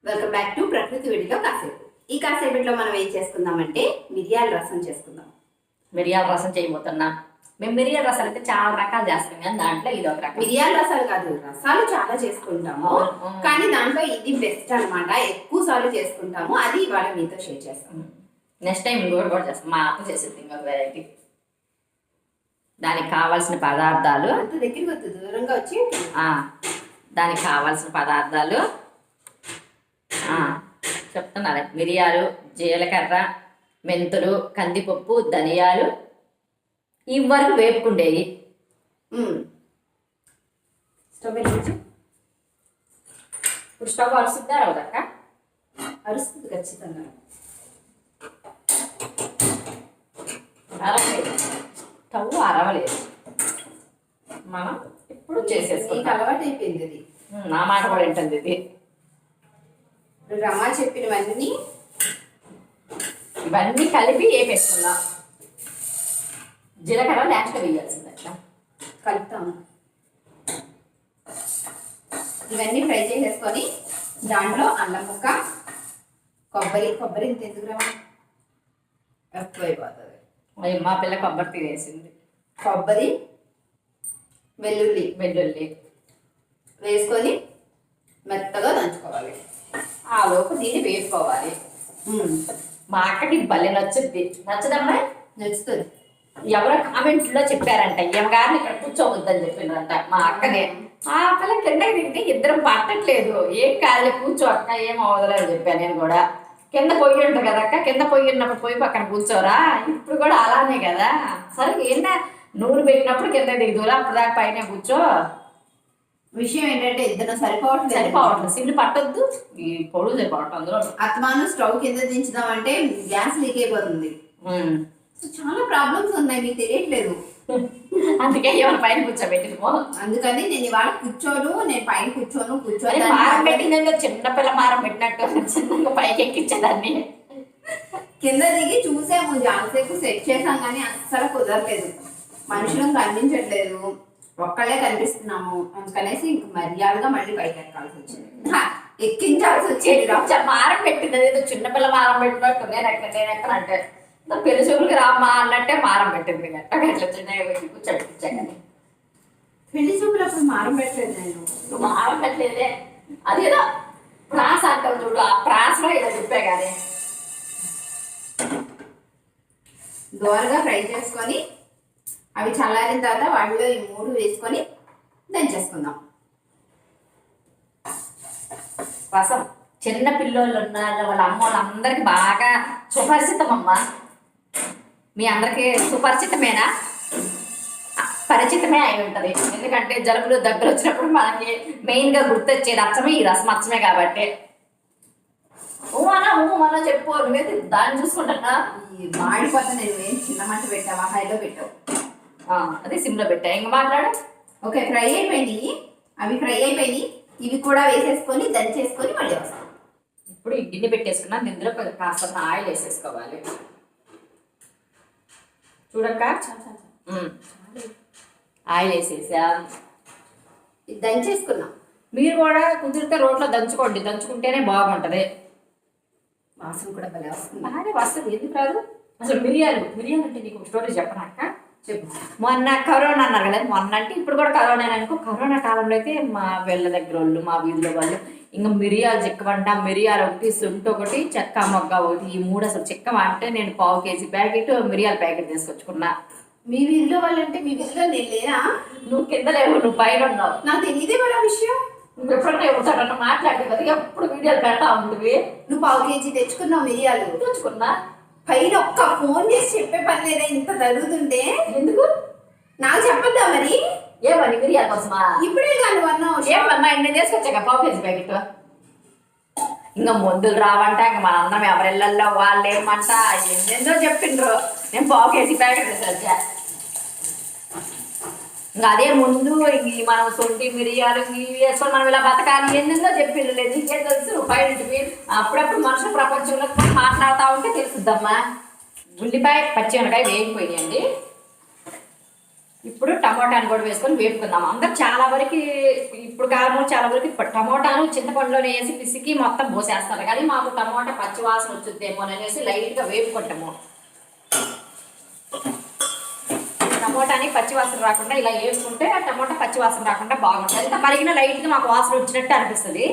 Welcome back to ప్రకృతి వీడిలో కాసేపు. ఈ కాసేపట్లో మనం ఏం చేసుకుందామంటే మిరియాల రసం చేసుకుందాం. మిరియాల రసం చేయబోతున్నా. మేము మిరియాల రసాలు అయితే చాలా రకాలు చేస్తాం కానీ దాంట్లో ఇది ఒక రకం. మిరియాల రసాలు కాదు, రసాలు చాలా చేసుకుంటాము కానీ దాంట్లో ఇది బెస్ట్ అనమాట. ఎక్కువ సార్లు చేసుకుంటాము. అది ఇవాళ మీతో షేర్ చేస్తాము. నెక్స్ట్ టైం ఇంకోటి కూడా చేస్తాం. మా అత్త చేసేది ఇంకొక వెరైటీ. దానికి కావాల్సిన పదార్థాలు అంత దగ్గరికి వద్దు, దూరంగా వచ్చి దానికి కావాల్సిన పదార్థాలు చెప్తున్నాను. మిరియాలు, జీలకర్ర, మెంతులు, కందిపప్పు, ధనియాలు ఇవి వరకు వేపుకుండేవి. స్టవ్ వెలిగించి ఇప్పుడు స్టవ్ అరుస్తుందా రావదక్క? అరుస్తుంది ఖచ్చితంగా. అరవలేదు, స్టవ్ అరవలేదు. మనం ఇప్పుడు చేసేసుకుంటాం. అలవాటు అయిపోయింది అది. నా మాట కూడా ఏంటంది ఇది. రమా చెప్పినవన్నీ ఇవన్నీ కలిపి వేపేసుకుందాం. జీలకర్ర లాస్ట్గా వేయాల్సింది. అట్లా కలుపుతాము. ఇవన్నీ ఫ్రై చేసేసుకొని దాంట్లో అల్లం ముక్క, కొబ్బరి ఇంత ఎందుకు రమా ఎక్కువైపోతుంది. మా పిల్ల కొబ్బరి తినేసింది. కొబ్బరి, వెల్లుల్లి వేసుకొని మెత్తగా దంచుకోవాలి. ఆ లోపు దీన్ని వేసుకోవాలి. మా అక్కకి ఇది భలే నచ్చుద్ది. నచ్చదమ్మా? నచ్చుతుంది. ఎవరో కామెంట్లో చెప్పారంట ఈమె గారిని ఇక్కడ కూర్చోవద్దని చెప్పినారంట మా అక్కనే. ఆ పిల్ల కిందకి దిగితే ఇద్దరం పట్టట్లేదు. ఏం కాదు కూర్చో అక్క, ఏం అవదలని చెప్పాను నేను కూడా. కింద పొయ్యి ఉంటుంది కదా అక్క, కింద పొయ్యి ఉన్నప్పుడు పోయి పక్కన కూర్చోరా. ఇప్పుడు కూడా అలానే కదా. సరే ఏంటా నూనె పెట్టినప్పుడు కింద దిగుదూరా, అప్పుడు దాకా పైన కూర్చో. విషయం ఏంటంటే ఇద్దరు సరిపోవట్లేదు. సిల్లు పట్టొద్దు, ఈ పొడుగు సరిపోవటం. అందులో అత్మాను స్టవ్ కింద దించుదామంటే గ్యాస్ లీక్ అయిపోతుంది. చాలా ప్రాబ్లమ్స్ ఉన్నాయి, మీకు తెలియట్లేదు. అందుకే ఏమైనా పైన కూర్చోబెట్టిందేమో. అందుకని నేను ఇవాళ నేను పైన కూర్చోను. మారం పెట్టిందంటే చిన్నపిల్ల మారం పెట్టినట్టు చిన్నగా పైకి ఎక్కించేదాన్ని. కింద దిగి చూసాము, జాన్సేపు సెట్ చేసాం కానీ అస్సలు కుదరలేదు. మనుషులను కనిపించట్లేదు, ఒక్కళ్ళే కనిపిస్తున్నాము. అందుకనేసి ఇంక మర్యాదగా మళ్ళీ పైకి ఎక్కాల్సి వచ్చింది, ఎక్కించాల్సి వచ్చేది. మారం పెట్టింది ఏదో చిన్నపిల్ల మారం పెట్టినట్టు. నేను ఎక్కడ అంటే పెళ్లి చూపులకి రామ్మా అన్నట్టే మారం పెట్టింది. అట్లా చిన్నగా కూర్చోబెట్టించా కానీ పెళ్లి చూపులు అప్పుడు మారం పెట్టలేదు. నేను మారం పెట్టలేదే, అదేదో ప్రాస అంటావు చూడు, ఆ ప్రాసలో ఏదో చెప్పా కానీ. దోరగా ఫ్రై చేసుకొని అవి చల్లారిన తర్వాత వాటిలో ఈ 3 వేసుకొని దంచేసుకుందాం. రసం చిన్న పిల్లోళ్ళు ఉన్న వాళ్ళ అమ్మ వాళ్ళందరికీ బాగా సుపరిచితం అమ్మ. మీ అందరికీ సుపరిచితమేనా? పరిచితమే అయి ఉంటుంది. ఎందుకంటే జలుబులు దగ్గర వచ్చినప్పుడు మనకి మెయిన్గా గుర్తొచ్చేది అచ్చమే ఈ రసం అచ్చమే కాబట్టి. మనం చెప్పు, నువ్వైతే దాన్ని చూసుకుంటున్నా. ఈ మాడిపోతే నేను ఏం చిన్న మంట పెట్టావా, హైలో పెట్టావు? అదే సిమ్లో పెట్టా. ఇంకా మాట్లాడు. ఓకే, ఫ్రై అయిపోయినాయి. అవి ఫ్రై అయిపోయినాయి. ఇవి కూడా వేసేసుకొని దంచేసుకొని మళ్ళీ వస్తాం. ఇప్పుడు ఈ గిన్నె పెట్టేసుకున్నాను. ఇందులో కాస్త ఆయిల్ వేసేసుకోవాలి. చూడక్క, ఆయిల్ వేసేసా. దంచేసుకున్నాం. మీరు కూడా కుదిరితే రోట్లో దంచుకోండి, దంచుకుంటేనే బాగుంటుంది. వాసన కూడా భలే వస్తుంది. బాగానే వస్తుంది, ఎందుకు రాదు? అసలు మిరియాలు అంటే నీకు ఒక స్టోరీ చెప్పనాక చెప్పు. మొన్న కరోనా అన్నారు కదా, మొన్న అంటే ఇప్పుడు కూడా కరోనా అనుకో. కరోనా కాలంలో అయితే మా వీళ్ళ దగ్గర వాళ్ళు, మా వీధిలో వాళ్ళు ఇంకా మిరియాలు చెక్కమంట. మిరియాలు ఒకటి, సొంటి ఒకటి, చెక్క మొగ్గ ఒకటి, ఈ 3 అసలు చెక్క అంటే నేను 1/2 కేజీ ప్యాకెట్ మిరియాల ప్యాకెట్ తీసుకొచ్చుకున్నా. మీ వీధిలో వాళ్ళంటే మీ వీధిలో నేను లేనా? నువ్వు కింద లేవు, నువ్వు పైన ఉన్నావు. నాకు తెలియదే వాళ్ళ విషయం. నువ్వు ఎప్పుడన్నా ఎవరితోటన్నా మాట్లాడే కదా, ఎప్పుడు వీడియోలు పెడతా ఉంటుంది. నువ్వు 1/2 కేజీ తెచ్చుకున్నావు మిరియాలు. తెచ్చుకున్నా. పైన ఒక్క ఫోన్ చేసి చెప్పే పని లేదా? ఇంత జరుగుతుంటే ఎందుకు నాకు చెప్పద్దా మరి? ఏమని మిరియాల కోసమా? ఇప్పుడే కాదు అన్నావు. ఏమన్నా నేను తీసుకొచ్చాక 1/2 కేజీ ప్యాకెట్. ఇంకా మందులు రావంట, ఇంకా మన అందరం ఎవరిళ్ళల్లో వాళ్ళు ఏమంట ఏందేందో చెప్పిండ్రు. నేను 1/2 కేజీ ప్యాకెట్ తీసుకొచ్చా. ఇంకా అదే ముందు మనం సొంటి మిరియాలు ఇవి వేసుకొని మనం ఇలా బతకాలి ఏందో చెప్పిండ్రు. లేదు నీకేం తెలుసు? బయటికి అప్పుడప్పుడు మనుషుల ప్రపంచంలో మాట్లాడుతూ ఉంటే తెలుసుద్దమ్మా. ఉల్లిపాయ, పచ్చిమిరకాయ వేగిపోయినాయండి. ఇప్పుడు టమోటాను కూడా వేసుకొని వేపుకుందాం. అందరు చాలా వరకు ఇప్పుడు కాలం చాలా వరకు టమోటాను చింతపండులోనే వేసి పిసికి మొత్తం పోసేస్తారు, కానీ మాకు టమోటా పచ్చి వాసన వచ్చుద్దేమో అనేసి లైట్గా వేపుకుంటాము. టమోటాని పచ్చి వాసన రాకుండా ఇలా వేసుకుంటే టమోటా పచ్చి వాసన రాకుండా బాగుంటుంది. ఎంత మరిగిన లైట్గా మాకు వాసన వచ్చినట్టు అనిపిస్తుంది.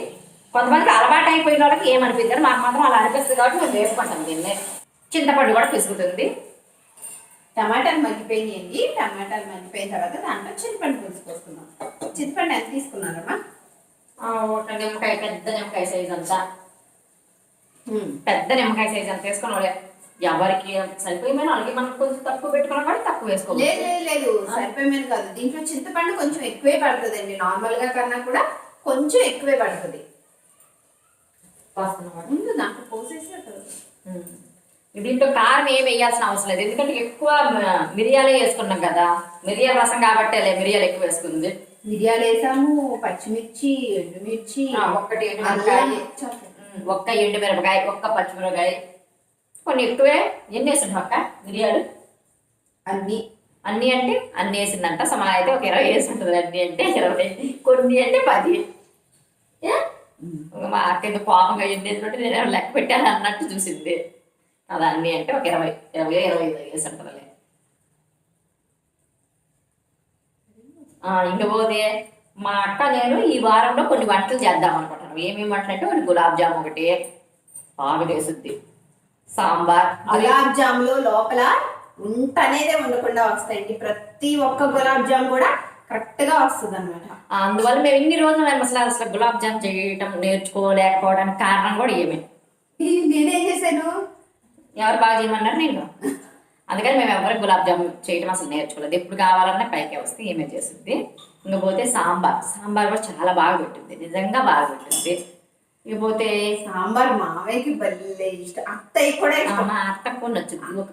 కొంతమందికి అలవాటు అయిపోయిన వాళ్ళకి ఏమనిపిస్తారు, మాకు మాత్రం అలా అనిపిస్తుంది కాబట్టి మేము వేసుకుంటాం దీన్ని. చింతపండు కూడా పిసుకుతుంది. టమాటాలు మగ్గిపోయినాయండి. టమాటాలు మగ్గిపోయిన తర్వాత దాంట్లో చింతపండు పులుసు పోసుకుందాం. చింతపండు ఎంత తీసుకున్నారమ్మా? ఒక నిమ్మకాయ, పెద్ద నిమ్మకాయ సైజ్ అంతా, పెద్ద నిమ్మకాయ సైజ్ అంత వేసుకుని ఎవరికి సరిపోయిపోయినా వాళ్ళకి మనం కొంచెం తక్కువ పెట్టుకున్నాం కాబట్టి తక్కువ వేసుకోవాలి. లేదు సరిపోయిపోయిన కాదు, దీంట్లో చింతపండు కొంచెం ఎక్కువే పడుతుందండి. నార్మల్ గా కన్నా కూడా కొంచెం ఎక్కువే పడుతుంది. ముందు దాంట్లో పోసేసి దీంట్లో కారం ఏం వేయాల్సిన అవసరం లేదు, ఎందుకంటే ఎక్కువ మిరియాలే వేసుకున్నాం కదా. మిరియాల రసం కాబట్టి మిరియాలు ఎక్కువ వేసుకుంది. మిరియాలు వేసాము, పచ్చిమిర్చి, ఎండుమిర్చి, ఒక్కటి ఎండుమిరపకాయ, ఒక్క ఎండుమిరపకాయ, ఒక్క పచ్చిమిరపకాయ, కొన్ని ఎక్కువే. ఎన్ని వేసిండు అక్క మిరియాలు? అన్ని అన్ని అంటే అన్ని వేసిందంట. సమానం అయితే ఒక 20 వేసి ఉంటుంది. అన్ని అంటే 20, కొన్ని అంటే 10. మా అక్క ఎందుకు కోపంగా ఎన్ని వేసినట్టు నేను లెక్క పెట్టాను అన్నట్టు చూసింది. అది అన్ని అంటే ఒక 20, 25 వేసి ఉంటుంది. ఇంకపోతే మా అక్క నేను ఈ వారంలో కొన్ని వంటలు చేద్దాం అనుకుంటున్నాను. ఏమేమి వంటలు అంటే ఒకటి గులాబ్ జామ్, ఒకటి బాగా వేసుద్ది, సాంబార్. గులాబ్ జామ్ లో లోపల ఉంట అనేదే ఉండకుండా వస్తాయండి. ప్రతి ఒక్క గులాబ్ జామ్ కూడా కరెక్ట్ గా వస్తుంది అనమాట. అందువల్ల మేము ఇన్ని రోజులు మేము అసలు గులాబ్ జామ్ చేయటం నేర్చుకోలేకపోవడానికి కారణం కూడా ఏమే. నేనేం చేశాను, ఎవరు బాగా చేయమన్నారు నేను. అందుకని మేము ఎవరికి గులాబ్ జామ్ చేయడం అసలు నేర్చుకోలేదు. ఎప్పుడు కావాలన్నా పైకే వస్తే ఏమే చేస్తుంది. ఇంకపోతే సాంబార్ కూడా చాలా బాగా పెట్టింది, నిజంగా బాగా పెట్టింది. ఇకపోతే సాంబార్ మావయ్యకి భలే ఇష్టం, అత్తయ్య కూడా ఇష్టం. మా అత్తకు కూడా నచ్చుతుంది. ఒక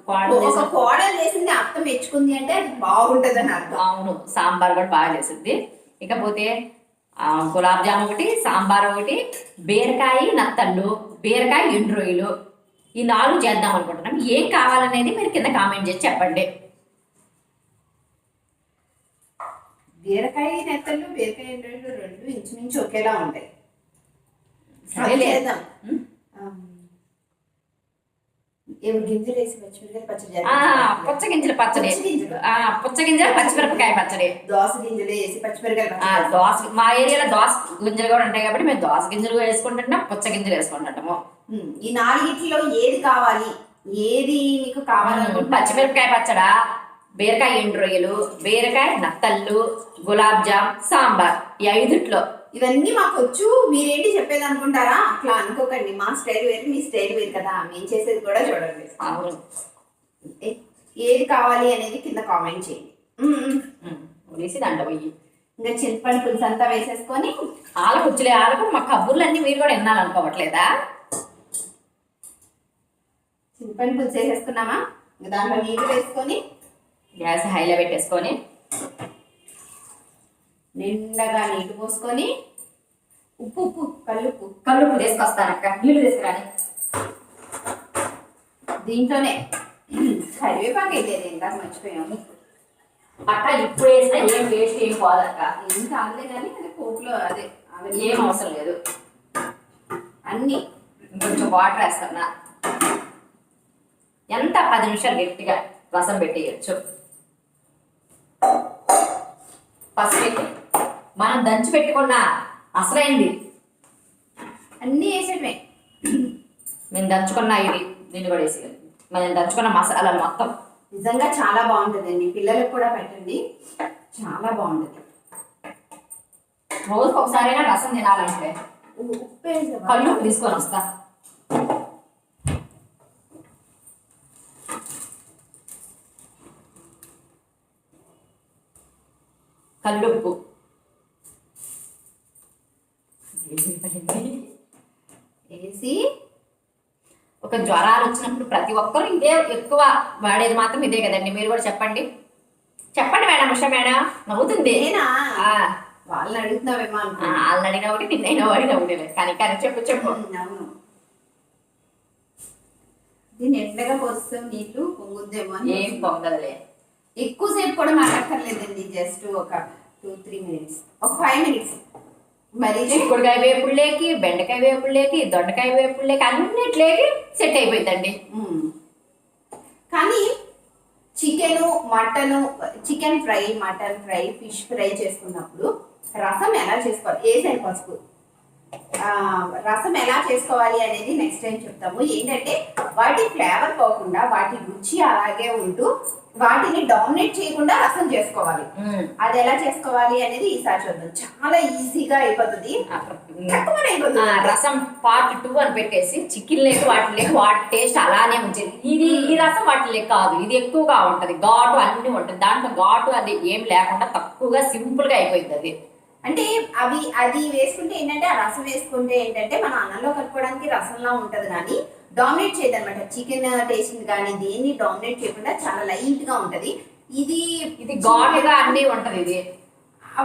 కోడలు చేసింది అత్త మెచ్చుకుంది అంటే అది బాగుంటది అని అర్థం. అవును, సాంబార్ కూడా బాగా చేసింది. ఇకపోతే గులాబ్ జామ్ ఒకటి, సాంబార్ ఒకటి, బీరకాయ నత్తళ్ళు, బీరకాయ ఎండు రొయ్యలు, ఈ 4 చేద్దాం అనుకుంటున్నాం. ఏం కావాలనేది మీరు కింద కామెంట్ చేసి చెప్పండి. బీరకాయ నెత్తళ్ళు, బీరకాయ ఎండు రెండు ఇంచుమించు ఒకేలా ఉంటాయి. చేద్దాం. గింజలు వేసి పచ్చిమిరపకాయ పచ్చడి, పుచ్చగింజల పచ్చడి, పుచ్చగింజల పచ్చిమిరపకాయ పచ్చడి, దోస గింజలు వేసి పచ్చిమిరపకాయ పచ్చడి. దోస మా ఏరియాలో దోస గింజలు కూడా ఉంటాయి కాబట్టి మేము దోస గింజలు వేసుకుంటున్నాం, పుచ్చగింజలు వేసుకుంటున్నాము. ఈ 4 ఏది కావాలి, ఏది మీకు కావాలి? పచ్చిమిరపకాయ పచ్చడా, బీరకాయ ఎండు రొయ్యలు, బీరకాయ నత్తళ్ళు, గులాబ్ జామ్, సాంబార్. ఈ 5 ఇవన్నీ మాకు వచ్చు, మీరేంటి చెప్పేది అనుకుంటారా? అట్లా అనుకోకండి. మా స్టైల్ వేరు, మీ స్టైల్ వేరు కదా. మేము చేసేది కూడా చూడండి. అవును, ఏది కావాలి అనేది కింద కామెంట్ చేయండి. వేసి దాంట్లో పోయి ఇంకా చింతపండు పులుసు అంతా వేసేసుకొని ఆలకు మా కబుర్లు అన్ని మీరు కూడా వినాలనుకోవట్లేదా? చింతపండు పులుసు వేసేసుకున్నామా? ఇంకా దాంట్లో నీళ్ళు వేసుకొని గ్యాస్ హైలో పెట్టేసుకొని నిండగా నీళ్ళు పోసుకొని ఉప్పు కల్లుప్పు తీసుకొస్తాను అక్క. నీళ్ళు తీసుకురాని. దీంట్లోనే కరివేపాకు వేయలేదు, ఇందాక మర్చిపోయాము. అక్క ఇప్పుడు వేసినా ఏం వేస్ట్ ఏం పోదక్క. ఏం కాదులే కానీ అది పోపులో అదే ఏం అవసరం లేదు. అన్నీ ఇంకొంచెం వాటర్ వేస్తున్నా. ఎంత 10 నిమిషాలు గట్టిగా రసం పెట్టేయచ్చు. పసుపు మనం దంచి పెట్టుకున్న అసలైంది అన్నీ వేసేటమే. మేము దంచుకున్న దీన్ని కూడా వేసి మేము దంచుకున్న మసాలా మొత్తం నిజంగా చాలా బాగుంటుందండి. పిల్లలకు కూడా పెట్టండి, చాలా బాగుంటుంది. రోజుకి ఒకసారైనా రసం తినాలంటే కళ్ళు తీసుకొని వస్తా. కల్లుప్పు వేసి ఒక జ్వరాలు వచ్చినప్పుడు ప్రతి ఒక్కరు ఇదే ఎక్కువ వాడేది మాత్రం ఇదే కదండి. మీరు కూడా చెప్పండి మేడం. ఉషా మేడం నవ్వుతుంది. వాళ్ళని అడుగుతున్నావేమో వాళ్ళని అడిగిన ఒకటి, నిన్నైనా అడిగిన ఒకటి. కానీ చెప్పు. అవును, దీన్ని ఎండగా పోస్తాం, నీళ్ళు పొంగుద్దేమో. ఏం పొంగదులే. ఎక్కువసేపు కూడా మాట్లాడక్కర్లేదండి, జస్ట్ ఒక 2-3 మినిట్స్, ఒక 5 మినిట్స్. మరి చిక్కుడుకాయ వేపుళ్ళేకి, బెండకాయ వేపుళ్ళేకి, దొండకాయ వేపుళ్ళేకి అన్నిట్లేకి సెట్ అయిపోయిందండి. కానీ chicken, mutton, chicken fry, mutton fry, fish fry చేసుకున్నప్పుడు రసం ఎలా చేసుకోవాలి, ఏ సైడ్ పసుపు, రసం ఎలా చేసుకోవాలి అనేది నెక్స్ట్ టైం చెప్తాము. ఏంటంటే వాటి ఫ్లేవర్ పోకుండా వాటి రుచి అలాగే ఉంటూ వాటిని డామినేట్ చేయకుండా రసం చేసుకోవాలి. అది ఎలా చేసుకోవాలి అనేది ఈసారి చూద్దాం. చాలా ఈజీగా అయిపోతుంది, రసం పార్ట్ 2 అని పెట్టేసి చికెన్ లేక వాటి టేస్ట్ అలానే ఉంచేది. ఈ రసం వాటి లెక్క కాదు, ఇది ఎక్కువగా ఉంటది, ఘాటు అన్ని ఉంటది. దాంట్లో ఘాటు అది ఏం లేకుండా తక్కువగా సింపుల్ గా అయిపోయింది అది. అంటే అది వేసుకుంటే ఏంటంటే, ఆ రసం వేసుకుంటే ఏంటంటే మన అన్నంలో కలుపుకోవడానికి రసంలా ఉంటది, కానీ డామినేట్ చేయదు అనమాట. చికెన్ టేస్ట్ కానీ దేన్ని డామినేట్ చేయకుండా చాలా లైట్ గా ఉంటది. ఇది ఘాటుగా అన్ని ఉంటది. ఇది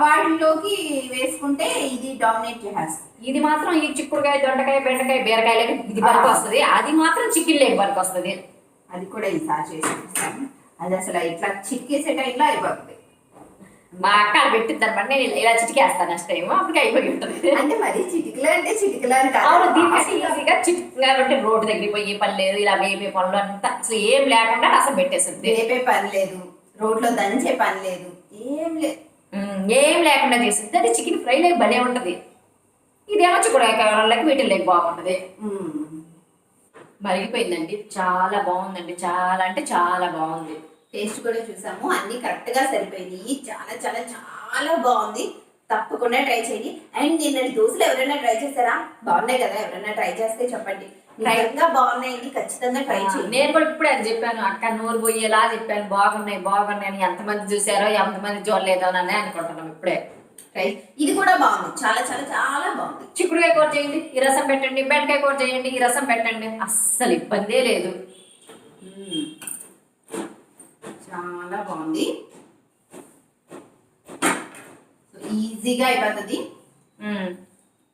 వాటిలోకి వేసుకుంటే ఇది డామినేట్ చేస్తుంది. ఇది మాత్రం ఈ చిక్కుడుకాయ, దొండకాయ, బెండకాయ, బీరకాయలకి ఇది పనికి వస్తుంది. అది మాత్రం చికెన్ లేక పనికి వస్తుంది. అది కూడా ఈసారి చేసి చూస్తాను. అది అసలు ఇట్లా చిటికేసే టైంలో అయిపోతుంది. మా అక్క పెట్టిద్దాం నేను ఇలా చిటికేస్తాను నెక్స్ట్ టైం, అప్పటికి అయిపోయి ఉంటుంది. అంటే మరి చిటికలు అంటే చిటికలు అని కాదు, దీనికి ఈజీగా చిటికగా అంటే రోడ్డు దగ్గర పోయి పని లేదు, ఇలా వేపే పనులు అంతా అసలు ఏం లేకుండా రసం పెట్టేస్తుంది. వేపే పని లేదు, రోడ్లో దంచే పని లేదు, ఏం లేకుండా చేసింది. అది చికెన్ ఫ్రై లేక భలే ఉంటది. ఇదేమో చిక్కుడుకాయలకి వీటి లేక బాగుంటది. మరిగిపోయిందండి, చాలా బాగుందండి, చాలా అంటే చాలా బాగుంది. టేస్ట్ కూడా చూసాము, అన్ని కరెక్ట్ గా సరిపోయినాయి. చాలా చాలా చాలా బాగుంది, తప్పకుండా ట్రై చేయండి. అండ్ నిన్నటి దోశలు ఎవరైనా ట్రై చేస్తారా? బాగున్నాయి కదా, ఎవరైనా ట్రై చేస్తే చెప్పండి. నిజంగా బాగున్నాయండి, ఖచ్చితంగా ట్రై చేయండి. నేను కూడా ఇప్పుడే అది చెప్పాను, అక్క నోరు పోయేలా చెప్పాను, బాగున్నాయి బాగున్నాయి అని. ఎంతమంది చూసారో ఎంతమంది చూడలేదో అని అనుకుంటున్నాం ఇప్పుడే. ఇది కూడా బాగుంది, చాలా చాలా చాలా బాగుంది. చిక్కుడుకాయ కూర చేయండి, ఈ రసం పెట్టండి, బెండకాయ కూర చేయండి, ఈ రసం పెట్టండి, అస్సలు ఇబ్బందే లేదు. చాలా బాగుంది, ఈజీగా అయిపోతుంది.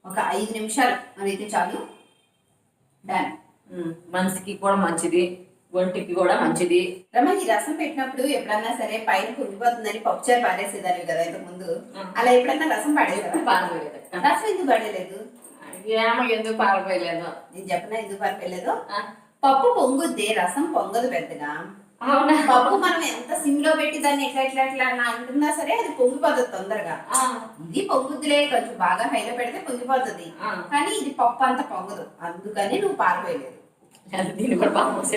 ఒక 5 నిమిషాలు అయితే చాలు, డన్. మనసుకి కూడా మంచిది, ఒంటికి కూడా మంచిది. రమ్మ, ఈ రసం పెట్టినప్పుడు ఎప్పుడన్నా సరే పైన పొంగిపోతుందని పప్పుచారు పాడేసేదాన్ని కదా ఇంతకు ముందు, అలా ఎప్పుడన్నా రసం పాడేదా? పారిపోయలేదు. రసం ఎందుకు పాడేలేదు? ఏమో ఎందుకు పారిపోయలేదు, నేను చెప్పనా ఎందుకు పారిపోయలేదు? పప్పు పొంగుద్ది, రసం పొంగదు పెద్దగా. అవునా? పప్పు మనం ఎంత సిమ్ లో పెట్టి దాన్ని ఎట్లా ఎట్లా ఎట్లా అంటున్నా సరే అది పొంగిపోతుంది తొందరగా. ఇది పొంగుద్దులే, కొంచెం బాగా హైలో పెడితే పొంగిపోతుంది, కానీ ఇది పప్పు అంత పొంగదు, అందుకని నువ్వు పారిపోయలేదు.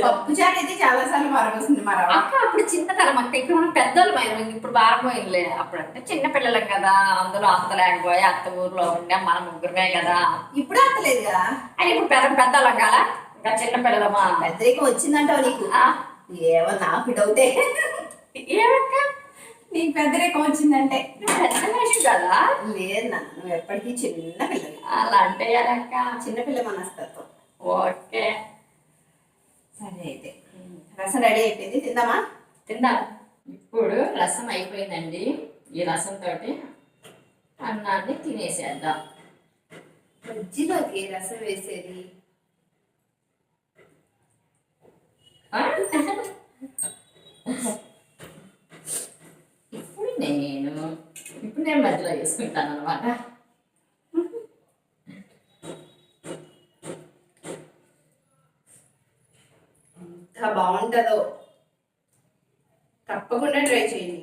పప్పు చారు అయితే చాలా సార్లు పారిపోతుంది మరి అక్క. అప్పుడు చిన్నతనం అక్క, ఇప్పుడు మనం పెద్దోళ్ళు పోయినాం, ఇప్పుడు పారిపోయినలే. అప్పుడు అంటే చిన్న పిల్లలం కదా, అందులో అత్త లేకపోయి అత్త ఊర్లో ఉండే మనం ముగ్గురమే కదా. ఇప్పుడు అత్తలేదు కదా, అని ఇప్పుడు పెద్దోళ్ళం కదా, ఇంకా చిన్న పిల్లలమా. పెద్దరికం వచ్చిందంటావు నీకు? ఏమో నాకు డౌటే. ఏమక్క నీకు పెద్దరికం వచ్చిందంటే? పెద్ద మనిషి కదా. లేదు నాన్న, నువ్వు ఎప్పటికీ చిన్న పిల్లలు. అలా అంటే అక్క, చిన్నపిల్ల మనస్తత్వం. ఓకే సరే, అయితే రసం రెడీ అయిపోయింది, తిందామా? తిందాం. ఇప్పుడు రసం అయిపోయిందండి, ఈ రసం తోటి అన్నాన్ని తినేసేద్దాం. మధ్యలోకి రసం వేసేది ఇప్పుడు నేను మధ్యలో వేసుకుంటాను అనమాట. ఎంత బాగుంటుందో, తప్పకుండా ట్రై చేయండి.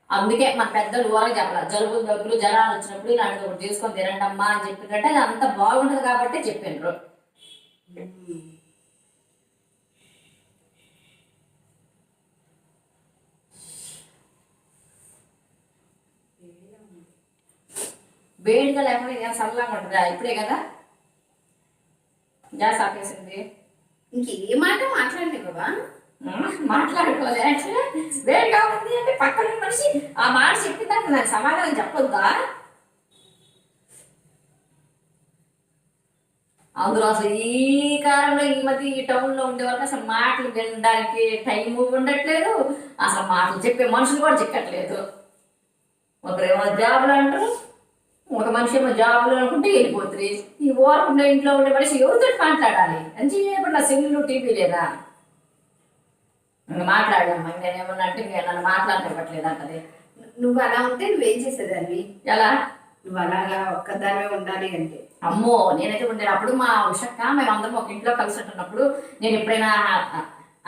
అందుకే మన పెద్దలు వాళ్ళకి చెప్పాలి, జలుబు దగ్గులు జ్వరాలు వచ్చినప్పుడు ఇలాంటి ఒకటి తీసుకొని తినండి అమ్మా అని చెప్పినట్టే, అది అంత బాగుంటుంది కాబట్టి చెప్పిండ్రు. వేడిగా లేకుండా ఏం చల్లగా ఉంటుందా? ఇప్పుడే కదా గ్యాస్ ఆపేసింది. ఇంకే మాట మాట్లాడలే బాబా, మాట్లాడుకోలే. వేడిగా ఉంది అంటే పక్కన మనిషి ఆ మాట చెప్పిందాక నాకు సమాధానం చెప్పొద్దా? అందులో అసలు ఈ కాలంలో ఈ మధ్య ఈ టౌన్లో ఉండే వాళ్ళకి అసలు మాటలు వినడానికి టైం ఉండట్లేదు, అసలు మాటలు చెప్పే మనుషులు కూడా చెక్కట్లేదు. ఒకరేమో జాబులు అంటారు, ఒక మనిషి ఏమో జాబులు అనుకుంటే వెళ్ళిపోతుంది. ఈ ఓరకుండా ఇంట్లో ఉండే మనిషి ఎవరితో మాట్లాడాలి అని చెప్పి నా సెల్లు టీవీ లేదా? ఇంకా మాట్లాడమ్మా నేనేమన్నా అంటే ఇంకా నన్ను మాట్లాడనివ్వట్లేదు అంటది. నువ్వు అలా ఉంటే నువ్వేం చేసేదాన్ని? ఎలా? నువ్వు అలాగా ఒక్కదానివే ఉండాలి అంటే అమ్మో నేనైతే ఉండేటప్పుడు మా ఉషక్క మేమందరం ఒక ఇంట్లో కలిసి ఉంటున్నప్పుడు నేను ఎప్పుడైనా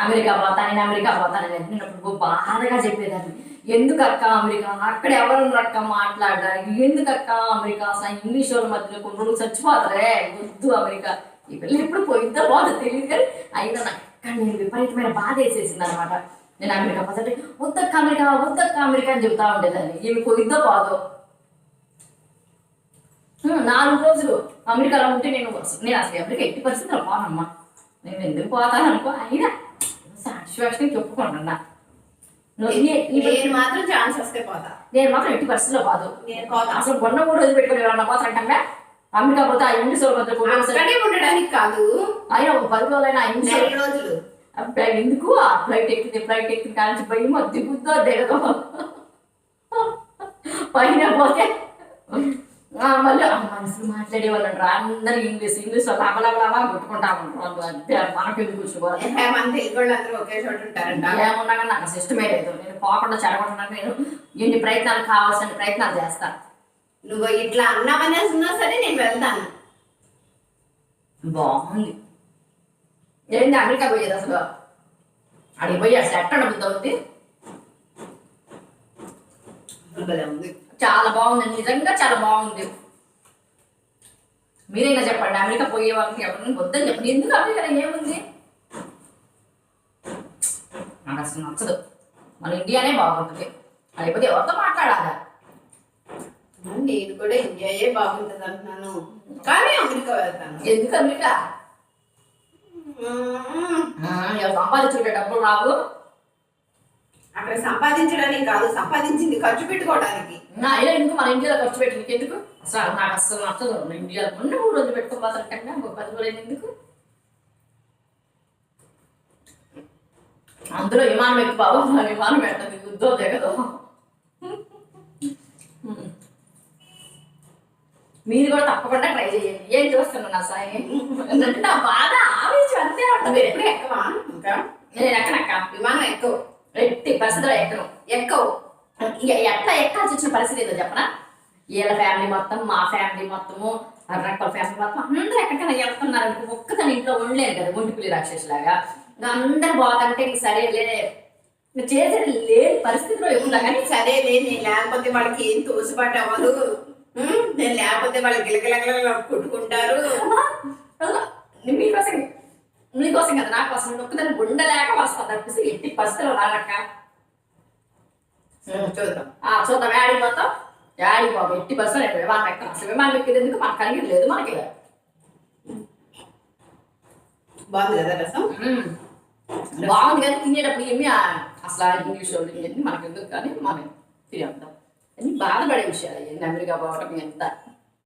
అమెరికా పోతాను నేను అమెరికా పోతానని చెప్పినప్పుడు బాధగా చెప్పేదాన్ని. ఎందుకు అక్క అమెరికా, అక్కడ ఎవరు అక్క మాట్లాడడానికి, ఎందుకు అక్క అమెరికా, అసలు ఇంగ్లీష్ వాళ్ళ మధ్యలో కొన్ని రోజులు చచ్చిపోతారే, వద్దు అమెరికా. ఈ పిల్లలు ఎప్పుడు పోయిందో బాధ తెలియదు కానీ అయినా నాకు అక్కడ నేను విపరీతమైన బాధ వేసేసింది అనమాట. నేను అమెరికా పోతే వద్దక్క అమెరికా వద్దక్క అమెరికా అని చెబుతా ఉండేదాన్ని. ఈమె పోయిద్దో పోదో 4 రోజులు అమెరికాలో ఉంటే నేను అసలు అమెరికా ఎట్టి పరిస్థితుల్లో పోనమ్మా, నేను ఎందుకు పోతాను అనుకో. అయినా సాటిస్ఫాక్షన్ చెప్పుకుంటున్నా. నేను మాత్రం ఛాన్స్ వస్తే పోతా. నేను మాత్రం ఎట్టి పరిస్థితుల్లో పోదు. నేను పోతా. అసలు మొన్న 3 రోజులు పెట్టుకుని ఎవరన్నా పోతారంటే అమెరికా పోతే ఆ ఇంగ్లీష్ అక్కడే ఉండడానికి కాదు, అయినా ఒక 10 రోజులైనా ఇంగ్లీష్ 4 రోజులు ఎందుకు ఆ ఫ్లైట్ ఎక్కింది కానీ భయం దిగుద్దో దిగదో పైన పోతే మళ్ళీ మనుషులు మాట్లాడే వాళ్ళు అంటారు అందరు ఇంగ్లీష్ లబలబలా కొట్టుకుంటా ఉంటారు. మనకు ఎందుకు కూర్చోవాలి మన తెలుగు వాళ్ళు అందరూ ఒకే చోట ఉంటారంట. ఏమున్నా కానీ నాకు అసలు ఇష్టమే లేదు. నేను పోకుండా చెడగొట్టడానికి నేను ఎన్ని ప్రయత్నాలు కావాల్సిన ప్రయత్నాలు చేస్తాను. నువ్వు ఇట్లా అన్నావనేస్తున్నా సరే నేను వెళ్తాను. బాగుంది. ఏంటి అమెరికా పోయేది అసలు అడిగి పోయి అసలు ఎక్కడ ఉంది. చాలా బాగుంది, నిజంగా చాలా బాగుంది. మీరైనా చెప్పండి అమెరికా పోయే వాళ్ళకి ఎవరిని వద్దని చెప్పండి. ఎందుకు అమెరికాలో ఏముంది నాకు అసలు నచ్చదు. మన ఇండియానే బాగుంటుంది. లేకపోతే ఎవరితో మాట్లాడాలి. నేను కూడా ఇండియాయే బాగుంటుంది అంటున్నాను కానీ అమెరికా వెళ్తాను. ఎందుకు అమెరికా? సంపాదించుకుంటే డబ్బులు రావు. అక్కడ సంపాదించడానికి కాదు, సంపాదించింది ఖర్చు పెట్టుకోవడానికి. ఇలా ఎందుకు మన ఇండియాలో ఖర్చు పెట్టడానికి ఎందుకు? అసలు నాకు అసలు నచ్చదు. ఇండియాలో మొన్న 3 రోజులు పెట్టుకోవాలంటే ఒక 10 రోజులు ఎందుకు? అందులో విమానం ఎక్కువ విమానం పెట్టదు యుద్ధం దిగదు. మీరు కూడా తప్పకుండా ట్రై చేయండి. ఏం చూస్తున్నాను నా సాయి అంటే నా బాధ ఆవేశం అంతే ఉంటుంది. ఎప్పుడు ఎక్కవా? ఇంకా నేను ఎక్కనక్క విమానం ఎక్కువ ఎట్టి పరిస్థితిలో ఎక్కువ ఎట్లా ఎక్కాల్సి వచ్చిన పరిస్థితి ఏదో చెప్పనా? వీళ్ళ ఫ్యామిలీ మొత్తం మా ఫ్యామిలీ మొత్తము రక్కల ఫ్యామిలీ మొత్తం అందరూ ఎక్కడికైనా వెళ్తున్నారు అనుకో. ఒక్కదాని ఇంట్లో ఉండలేరు కదా ఒంటిపులి రాక్షసులాగా. అందరు బాగుంటే ఇంక సరేలే చేసేది లేని పరిస్థితిలో ఎక్కువ. కానీ సరేలే నేను లేకపోతే వాళ్ళకి ఏం తోసిపాటు అవ్వదు, నేను లేకపోతే వాళ్ళు గిలగిలగిల కొట్టుకుంటారు. మీకోసం కదా నా కోసం ఒక్కదాన్ని ఉండలేక వస్తాను తప్పిసి ఎట్టి పరిస్థితులు రానక్క. చూద్దాం యాడికి పోతాం యాడికి బాబు ఎట్టి పరిస్థితులు విమానం ఎక్కడ అసలు విమానం ఎక్కేది ఎందుకు మనకు కలిగి లేదు. మనకి బాగుంది కదా రసం, బాగుంది కానీ తినేటప్పుడు ఏమి అసలు ఇంగ్లీష్ వాళ్ళు మనకి ఎందుకు కానీ మనం తినేద్దాం. అన్ని బాధపడే విషయాలు అమెరికా పోవటం ఎంత